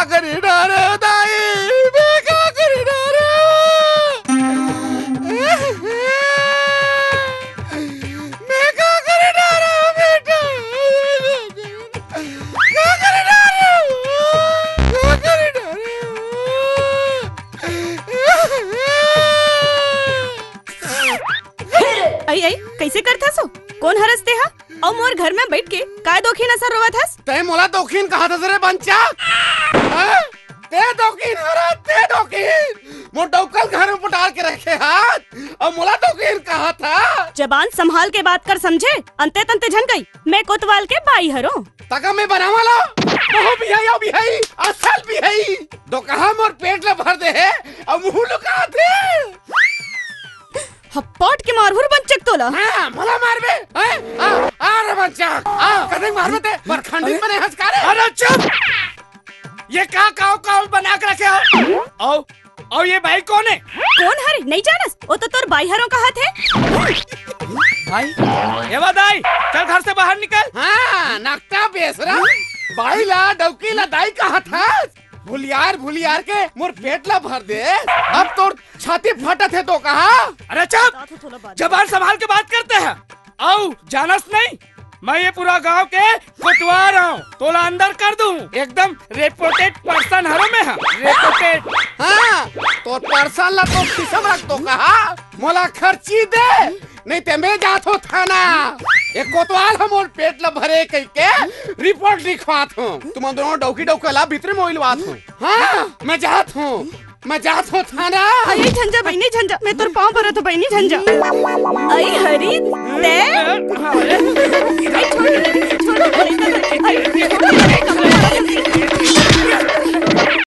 करी डारे दाई, मैं क्या करी डारे, मैं क्या करी डारे बेटा, क्या करी डारे, क्या करी डारे। आई आई कैसे करता सो? कौन हरसते हा? और मोर घर में बैठ के काय दोखीन असर रोवत हस? ते मोला दोखीन कहा था रे बंचा, ते दोखीन हरा, ते दोखीन मोर डौकल घर में पटाल के रखे हाथ और मोला दोखीन कहा था। जबान संभाल के बात कर समझे, अंते तंते झन गई। मैं कोतवाल के बाई हरो तका मैं बना वाला वो भी है असल भी है। दो कहा मोर पेट ले भर दे है और मुंह लुका दे। हप्पट के मारहुर बंचक तोला। हां मला मारबे, आ रे बंचक, कदे मारबे ते बरखंडी बने हंसकारे। अरे चुप, ये काव बना के रखे हो। और ये भाई कौन है? कौन हरे नहीं जानस? वो तो तोर बाई हरो का हाथ है। भाई ये बदाई चल घर से बाहर निकल। हाँ नक्ता बेसरा भाई ला डौकी ला दाई का हाथ है। भूलियार के मोर पेट ला भर दे। अब तो छाती फटत है तो कहा। अरे चुप, जबान संभाल के बात करते हैं। आओ जानस नहीं, मैं ये पूरा गांव के कोतवाल हूँ, तोला अंदर कर दूँ। एकदम रेपुटेड पर्सन हरो में है, रेपुटेड। हाँ तो पर्सन ला तो किसम रख तो कहा, मोला खर्ची दे नहीं ते मैं जात हो थाना। एक कोतवाल हम और पेट ला भरे कह के रिपोर्ट लिखवात हूँ। तुम दोनों डौकी डौकला भीतर में ओइलवात हूँ। हाँ मैं जात हूँ थाना। अरे झंझा बहनी झंझा, मैं तोर पाँव भरत हो बहनी झंझा। आई हरी ते छोड़